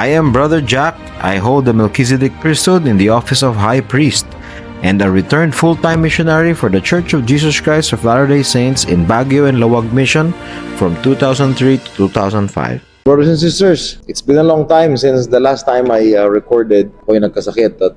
I am Brother Jack. I hold the Melchizedek priesthood in the office of High Priest and a returned full-time missionary for the Church of Jesus Christ of Latter-day Saints in Baguio and Lawag Mission from 2003 to 2005. Brothers and sisters, it's been a long time since the last time I recorded. Ako'y nagkasakit at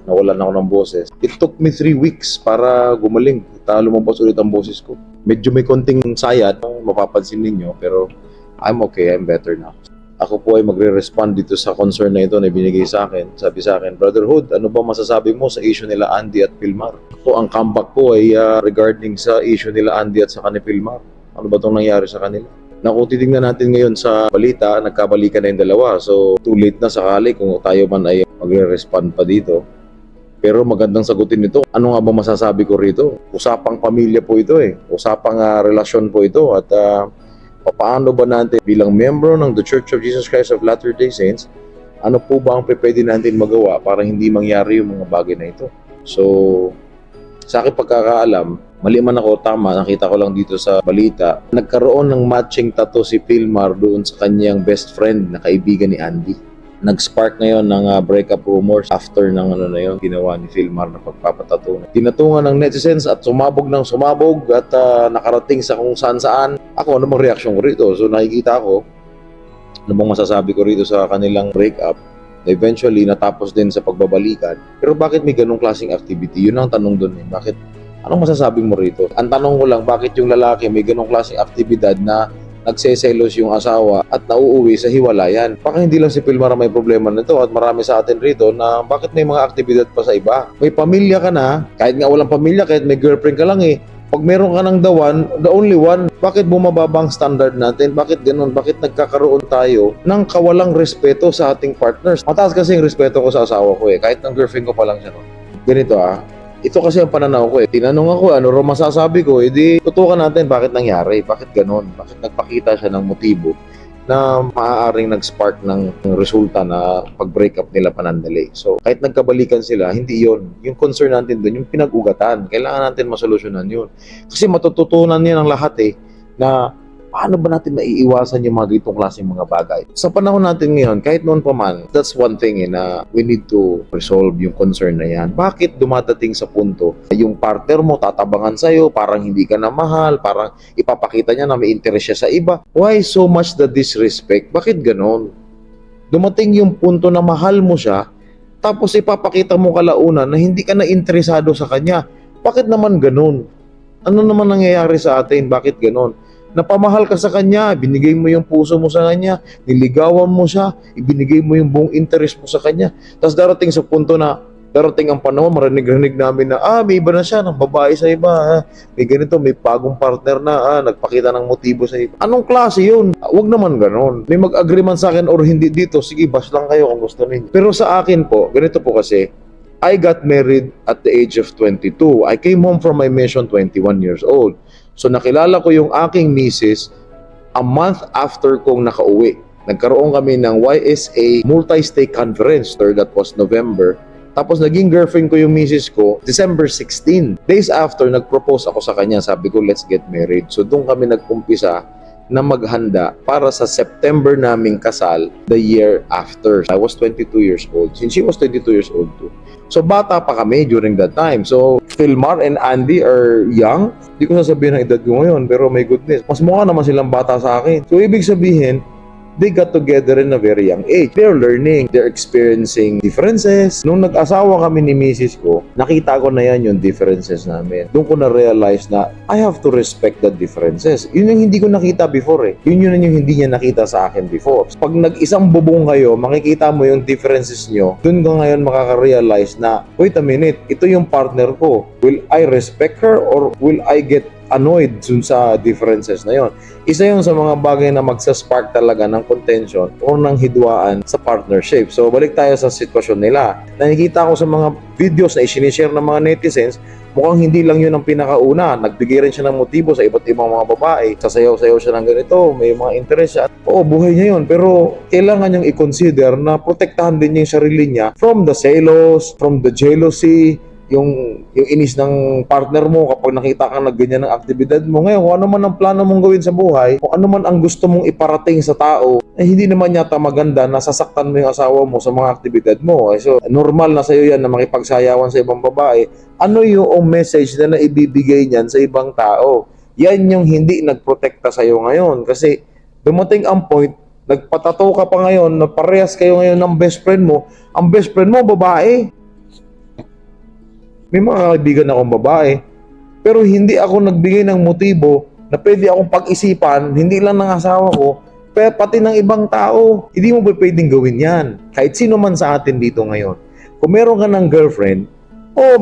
nawalan ako ng boses. It took me 3 weeks para gumaling at lumabas ulit ang boses ko. Medyo may konting sayat, mapapansin ninyo, pero I'm okay, I'm better now. Ako po ay magre-respond dito sa concern na ito na binigay sa akin. Sabi sa akin, Brotherhood, ano ba masasabi mo sa issue nila Andy at Pilmar? Ako, ang comeback ko ay regarding sa issue nila Andy at sa ni Pilmar. Ano ba itong nangyari sa kanila? Na kung titignan natin ngayon sa balita, nagkabalikan na yung dalawa. So, too late na sakali kung tayo man ay magre-respond pa dito. Pero magandang sagutin nito. Ano nga ba masasabi ko rito? Usapang pamilya po ito eh. Usapang relasyon po ito. At paano ba natin bilang membro ng The Church of Jesus Christ of Latter-day Saints, ano po ba ang pwede natin magawa para hindi mangyari yung mga bagay na ito? So, sa akin pagkakaalam, mali man ako, tama, nakita ko lang dito sa balita, nagkaroon ng matching tattoo si Pilmar doon sa kanyang best friend na kaibigan ni Andy. Nag-spark ngayon ng breakup rumors after ng ginawa ni Pilmar na pagpapatato. Tinatungan ng netizens at sumabog ng sumabog at nakarating sa kung saan-saan. Ako, ano bang reaksyon ko rito? So nakikita ko, ano bang masasabi ko rito sa kanilang breakup? Eventually, natapos din sa pagbabalikan. Pero bakit may ganong klaseng activity? Yun ang tanong doon eh. Bakit? Anong masasabi mo rito? Ang tanong ko lang, bakit yung lalaki may ganong klaseng aktibidad na nagseselos yung asawa at nauuwi sa hiwalayan? Baka hindi lang si Pilmar may problema nito at marami sa atin rito na bakit may mga aktibidad pa sa iba. May pamilya ka na, kahit nga walang pamilya, kahit may girlfriend ka lang eh. Pag meron ka ng the only one, bakit bumababa ang standard natin? Bakit ganun? Bakit nagkakaroon tayo ng kawalang respeto sa ating partners? Mataas kasi yung respeto ko sa asawa ko eh. Kahit ng girlfriend ko pa lang siya. No? Ganito ito kasi ang pananaw ko eh. Tinanong ako, ano ro masasabi ko? Edi, tutukan natin bakit nangyari, bakit ganon, bakit nagpakita siya ng motibo na maaaring nag-spark ng resulta na pag-break up nila panandali. So, kahit nagkabalikan sila, hindi yon. Yung concern natin doon, yung pinag-ugatan. Kailangan natin masolusyonan yun. Kasi matututunan niya ng lahat eh, na paano ba natin maiiwasan yung mga ganitong klaseng mga bagay? Sa panahon natin ngayon, kahit noon pa man, that's one thing na we need to resolve yung concern na yan. Bakit dumadating sa punto yung partner mo tatabangan sa'yo, parang hindi ka na mahal, parang ipapakita niya na may interest siya sa iba? Why so much the disrespect? Bakit ganon? Dumating yung punto na mahal mo siya, tapos ipapakita mo kalaunan na hindi ka na interesado sa kanya. Bakit naman ganon? Ano naman nangyayari sa atin? Bakit ganon? Napamahal ka sa kanya, binigay mo yung puso mo sa kanya, niligawan mo siya, ibinigay mo yung buong interest mo sa kanya. Tapos darating sa punto na, darating ang panahon, marinig-rinig namin na, may iba na siya, ng babae sa iba, may ganito, may bagong partner na, nagpakita ng motibo sa iba. Anong klase yun? Huwag naman ganon. May mag-agree man sa akin or hindi dito, sige, bash lang kayo kung gusto ninyo. Pero sa akin po, ganito po kasi, I got married at the age of 22. I came home from my mission 21 years old. So nakilala ko yung aking misis a month after kong nakauwi. Nagkaroon kami ng YSA Multi-Stake Conference, that was November. Tapos naging girlfriend ko yung misis ko December 16. Days after, nag-propose ako sa kanya. Sabi ko, let's get married. So doon kami nagkumpisa na maghanda para sa September naming kasal the year after. I was 22 years old. Since she was 22 years old too. So bata pa kami during that time. So Pilmar and Andy are young. Hindi ko sasabihin ang edad ko ngayon, pero my goodness, mas mukha naman silang bata sa akin. So ibig sabihin, they got together in a very young age. They're learning, they're experiencing differences. Nung nag-asawa kami ni misis ko, nakita ko na yan yung differences namin. Doon ko na-realize na I have to respect the differences. Yun yung hindi ko nakita before eh. Yun yung hindi niya nakita sa akin before. Pag nag-isang bubong kayo, makikita mo yung differences nyo, doon ka ngayon makaka-realize na, wait a minute, ito yung partner ko. Will I respect her or will I get annoyed dun sa differences na yon? Isa yun sa mga bagay na magsaspark talaga ng contention o ng hidwaan sa partnership. So balik tayo sa sitwasyon nila. Nakikita ko sa mga videos na isinishare ng mga netizens, mukhang hindi lang yun ang pinakauna. Nagbigay rin siya ng motibo sa iba't ibang mga babae. Sasayaw-sayaw siya ng ganito, may mga interest siya. Oo, buhay niya yun. Pero kailangan niyang i-consider na protektahan din niya yung sarili niya from the selos, from the jealousy, yung inis ng partner mo kapag nakita kang nagganyan ng aktibidad mo. Ngayon, kung ano man ang plano mong gawin sa buhay, kung ano man ang gusto mong iparating sa tao, hindi naman yata maganda na sasaktan mo yung asawa mo sa mga aktibidad mo. So, normal na sa'yo yan na makipagsayawan sa ibang babae. Ano yung message na naibibigay niyan sa ibang tao? Yan yung hindi nagprotekta sa'yo ngayon. Kasi dumating ang point, nagpatato ka pa ngayon na parehas kayo ngayon ng best friend mo. Ang best friend mo, babae. May mga kaibigan akong babae, pero hindi ako nagbigay ng motibo na pwede akong pag-isipan, hindi lang ng asawa ko, pero pati ng ibang tao. Hindi mo ba pwedeng gawin yan? Kahit sino man sa atin dito ngayon. Kung meron ka ng girlfriend,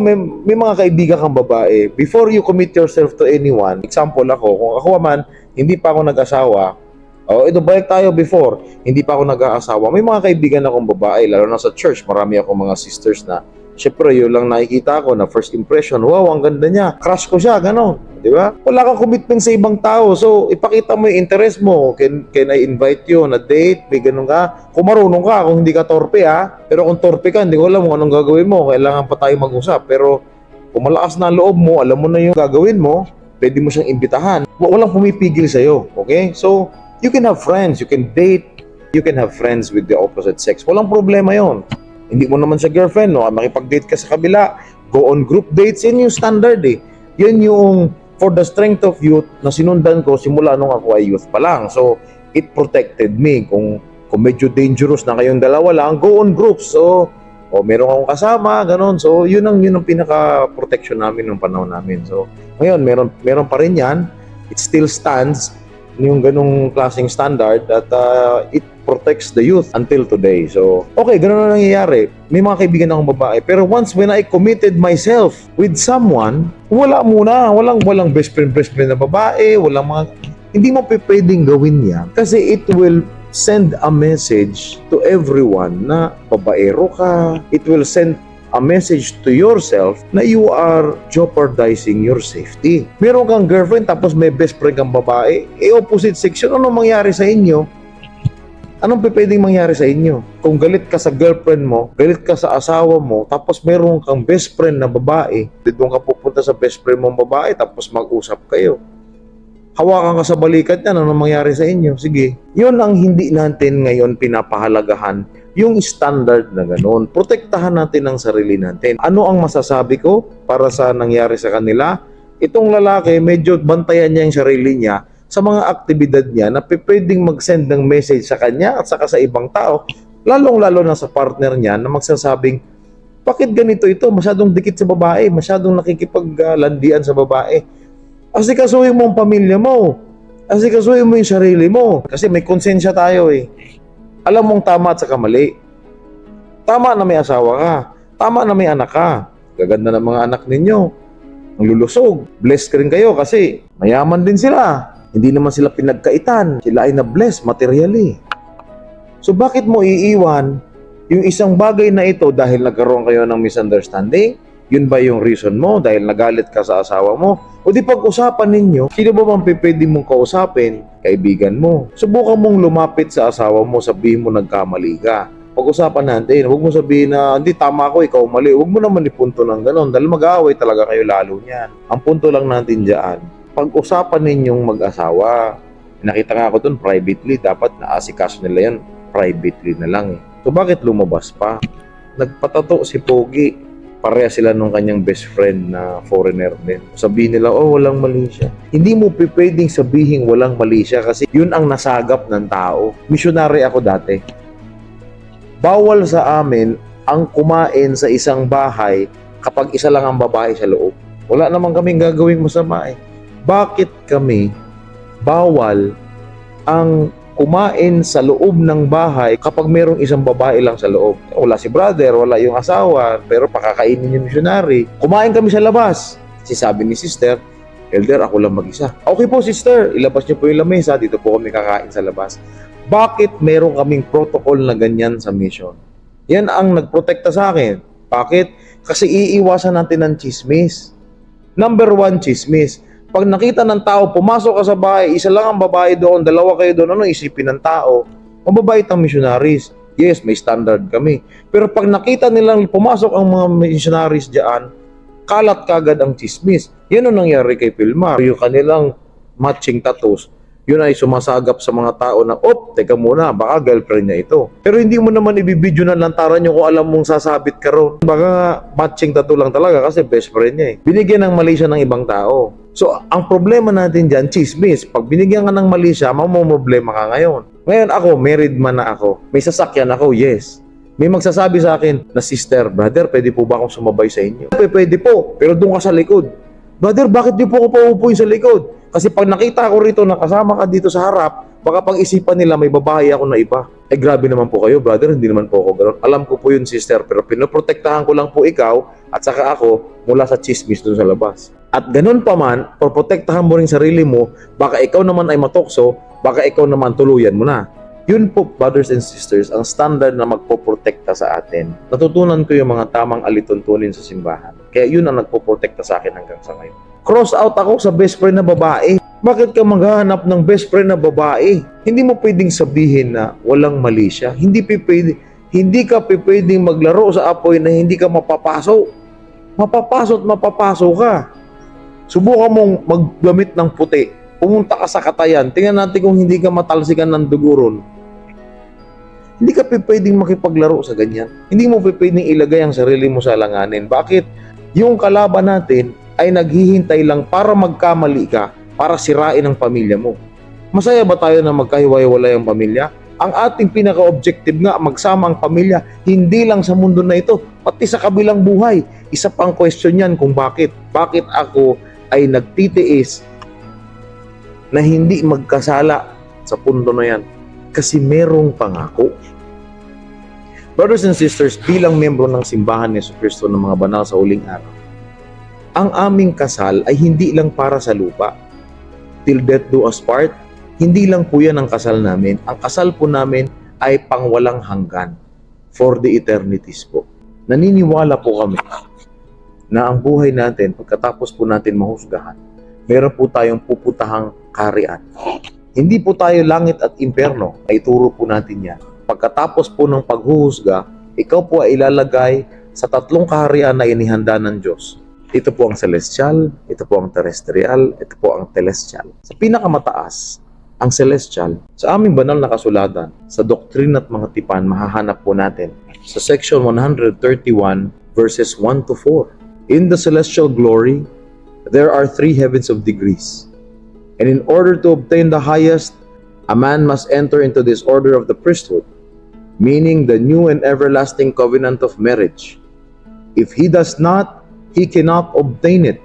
may mga kaibigan kang babae, before you commit yourself to anyone, example ako, kung ako man, hindi pa ako nag-asawa, ito balik tayo before, hindi pa ako nag-aasawa, may mga kaibigan akong babae, lalo na sa church, marami akong mga sisters na syempre, yun lang nakikita ko na first impression, wow, ang ganda niya. Crush ko siya, gano'n. Di ba? Wala kang commitment sa ibang tao. So, ipakita mo yung interest mo. Can I invite you on a date? May gano'n ka. Kung marunong ka, kung hindi ka torpe, ha? Pero kung torpe ka, hindi ko alam kung anong gagawin mo. Kailangan pa tayo mag-usap. Pero kung malakas na loob mo, alam mo na yung gagawin mo, pwede mo siyang imbitahan. Walang pumipigil sa'yo. Okay? So, you can have friends. You can date. You can have friends with the opposite sex. Walang problema yon. Hindi mo naman siya girlfriend, no? Makipag-date ka sa kabila, go on group dates, yan yung standard eh. Yan yung for the strength of youth na sinundan ko simula nung ako ay youth pa lang. So, it protected me. Kung medyo dangerous na kayong dalawa lang, go on groups. So, meron akong kasama, ganun. So, yun ang pinaka-protection namin nung panahon namin. So, ngayon, meron pa rin yan. It still stands yung ganung klaseng standard that it protects the youth until today. So, okay, ganun na nangyayari. May mga kaibigan akong babae. Pero once when I committed myself with someone, wala muna. Walang best friend na babae. Hindi mo pwedeng gawin yan. Kasi it will send a message to everyone na babaero ka. It will send a message to yourself na you are jeopardizing your safety. Meron kang girlfriend tapos may best friend kang babae, opposite sex yun. Anong mangyari sa inyo? Anong pwedeng mangyari sa inyo? Kung galit ka sa girlfriend mo, galit ka sa asawa mo, tapos meron kang best friend na babae, doon ka pupunta sa best friend mong babae, tapos mag-usap kayo. Hawakan ka sa balikat niya, anong mangyari sa inyo? Sige. Yun ang hindi natin ngayon pinapahalagahan, yung standard na gano'n. Protektahan natin ang sarili natin. Ano ang masasabi ko para sa nangyari sa kanila? Itong lalaki, medyo bantayan niya yung sarili niya sa mga aktibidad niya na pwedeng mag-send ng message sa kanya at saka sa ibang tao, lalong-lalo na sa partner niya na magsasabing, bakit ganito ito? Masyadong dikit sa babae, masyadong nakikipaglandian sa babae. Asikasuhin mo ang pamilya mo. Asikasuhin mo yung sarili mo. Kasi may konsensya tayo eh. Alam mong tama at saka mali. Tama na may asawa ka. Tama na may anak ka. Gaganda ng mga anak ninyo. Ang lulusog. Blessed ka rin kayo kasi mayaman din sila. Hindi naman sila pinagkaitan. Sila ay na-bless materially. So bakit mo iiwan yung isang bagay na ito dahil nagkaroon kayo ng misunderstanding? Yun ba yung reason mo dahil nagalit ka sa asawa mo? O di pag-usapan ninyo, sino ba bang pwede mong kausapin? Kaibigan mo. Subukan mong lumapit sa asawa mo, sabihin mo nagkamali ka. Pag-usapan natin, huwag mo sabihin na, hindi, tama ako, ikaw mali. Huwag mo naman ipunto ng ganon dahil mag-aaway talaga kayo lalo niyan. Ang punto lang natin dyan, pag-usapan ninyong mag-asawa. Nakita nga ako dun privately, dapat naasikaso nila yan privately na lang eh. So bakit lumabas pa? Nagpatato si Pogi. Pareha sila nung kanyang best friend na foreigner din. Sabihin nila, walang mali siya. Hindi mo pwedeng sabihin walang mali siya kasi yun ang nasagap ng tao. Missionary ako dati. Bawal sa amin ang kumain sa isang bahay kapag isa lang ang babae sa loob. Wala naman kaming gagawing masama eh. Bakit kami bawal ang kumain sa loob ng bahay kapag merong isang babae lang sa loob? Wala si brother, wala yung asawa, pero pakakainin yung missionary. Kumain kami sa labas. Kasi sabi ni sister, Elder, ako lang mag-isa. Okay po sister, ilabas niyo po yung lamesa, dito po kami kakain sa labas. Bakit meron kaming protocol na ganyan sa mission? Yan ang nagprotekta sa akin. Bakit? Kasi iiwasan natin ng chismis. Number 1, chismis. Pag nakita ng tao, pumasok ka sa bahay, isa lang ang babae doon, dalawa kayo doon, ano isipin ng tao? Mababait ang missionaries. Yes, may standard kami. Pero pag nakita nilang pumasok ang mga missionaries diyan, kalat kagad ang chismis. Yan ang nangyari kay Pilmar. Yung kanilang matching tattoos, yun ay sumasagap sa mga tao na, teka muna, baka girlfriend niya ito. Pero hindi mo naman ibibidyo na lantaran nyo kung alam mong sasabit ka ron. Baka nga, matching tattoo lang talaga kasi best friend niya eh. Binigyan ng mali siya ng ibang tao. So, ang problema natin dyan, chismis. Pag binigyan ka ng mali siya, mamumroblema ka ngayon. Ngayon ako, married man na ako. May sasakyan ako, yes. May magsasabi sa akin na, sister, brother, pwede po ba akong sumabay sa inyo? Pwede po, pero doon ka sa likod. Brother, bakit di po ako paupuin sa likod? Kasi pag nakita ko rito na kasama ka dito sa harap, baka pag-isipan nila may babae ako na iba. Grabe naman po kayo, brother, hindi naman po ako gano'n. Alam ko po yun, sister, pero pinoprotektahan ko lang po ikaw at saka ako mula sa chismis dun sa labas. At ganun pa man, protektahan mo rin sarili mo, baka ikaw naman ay matokso, baka ikaw naman tuluyan mo na. Yun po, brothers and sisters, ang standard na magpoprotekta sa atin. Natutunan ko yung mga tamang alituntunin sa simbahan. Kaya yun ang nagpoprotekta sa akin hanggang sa ngayon. Cross out ako sa best friend na babae. Bakit ka maghahanap ng best friend na babae? Hindi mo pwedeng sabihin na walang mali siya. Hindi ka pwedeng maglaro sa apoy na hindi ka mapapaso. Mapapaso ka. Subukan mong maggamit ng puti. Pumunta ka sa Katayan. Tingnan natin kung hindi ka matalsikan ng duguron. Hindi ka pwedeng makipaglaro sa ganyan. Hindi mo pwedeng ilagay ang sarili mo sa alanganin. Bakit? Yung kalaban natin ay naghihintay lang para magkamali ka, para sirain ang pamilya mo. Masaya ba tayo na magkahiwa-hiwalay ang pamilya? Ang ating pinaka-objective nga, magsama ang pamilya, hindi lang sa mundo na ito, pati sa kabilang buhay. Isa pang question yan kung bakit. Bakit ako ay nagtitiis na hindi magkasala sa punto na yan? Kasi merong pangako. Brothers and sisters, bilang membro ng simbahan ni Jesucristo ng mga banal sa huling araw, ang aming kasal ay hindi lang para sa lupa. Till death do us part, hindi lang po yan ang kasal namin. Ang kasal po namin ay pangwalang hanggan, for the eternities po. Naniniwala po kami na ang buhay natin, pagkatapos po natin mahusgahan, meron po tayong puputahang kaharian. Hindi po tayo langit at impyerno, ay turo po natin yan. Pagkatapos po ng paghuhusga, ikaw po ay ilalagay sa 3 kaharian na inihanda ng Diyos. Ito po ang celestial, ito po ang terrestrial, ito po ang telestial. Sa pinakamataas, ang celestial, sa aming banal na kasulatan, sa doktrin at mga tipan, mahahanap po natin sa section 131 verses 1 to 4. In the celestial glory, there are 3 heavens of degrees. And in order to obtain the highest, a man must enter into this order of the priesthood, meaning the new and everlasting covenant of marriage. If he does not, he cannot obtain it.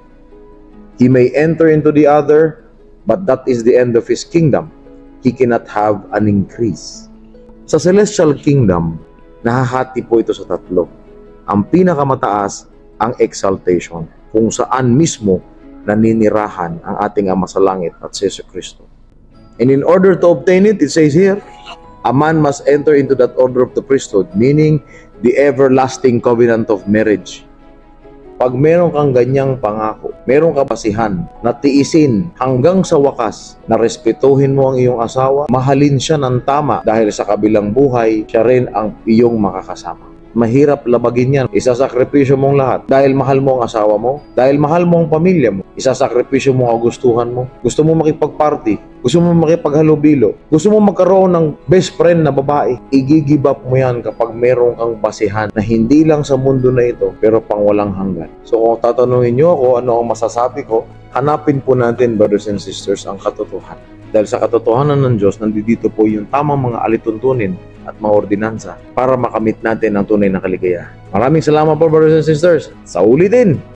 He may enter into the other, but that is the end of his kingdom. He cannot have an increase. Sa celestial kingdom, nahahati po ito sa 3. Ang pinakamataas, ang exaltation, kung saan mismo naninirahan ang ating Ama sa Langit at si Jesucristo. And in order to obtain it, it says here, a man must enter into that order of the priesthood, meaning the everlasting covenant of marriage. Pag meron kang ganyang pangako, meron ka basihan na tiisin hanggang sa wakas na respetuhin mo ang iyong asawa, mahalin siya ng tama dahil sa kabilang buhay, siya rin ang iyong makakasama. Mahirap labagin yan. Isasakripisyo mong lahat. Dahil mahal mo ang asawa mo, dahil mahal mo ang pamilya mo, isasakripisyo mo ang gustuhan mo. Gusto mo makipag-party, gusto mo makipaghalubilo, gusto mo magkaroon ng best friend na babae, i-give up mo yan kapag meron kang basihan na hindi lang sa mundo na ito, pero pang walang hanggan. So kung tatanungin nyo ako ano ang masasabi ko, hanapin po natin, brothers and sisters, ang katotohanan. Dahil sa katotohanan ng Diyos, nandito po yung tamang mga alituntunin at mga ordinansa para makamit natin ang tunay na kaligayahan. Maraming salamat po, brothers and sisters. Sa ulitin!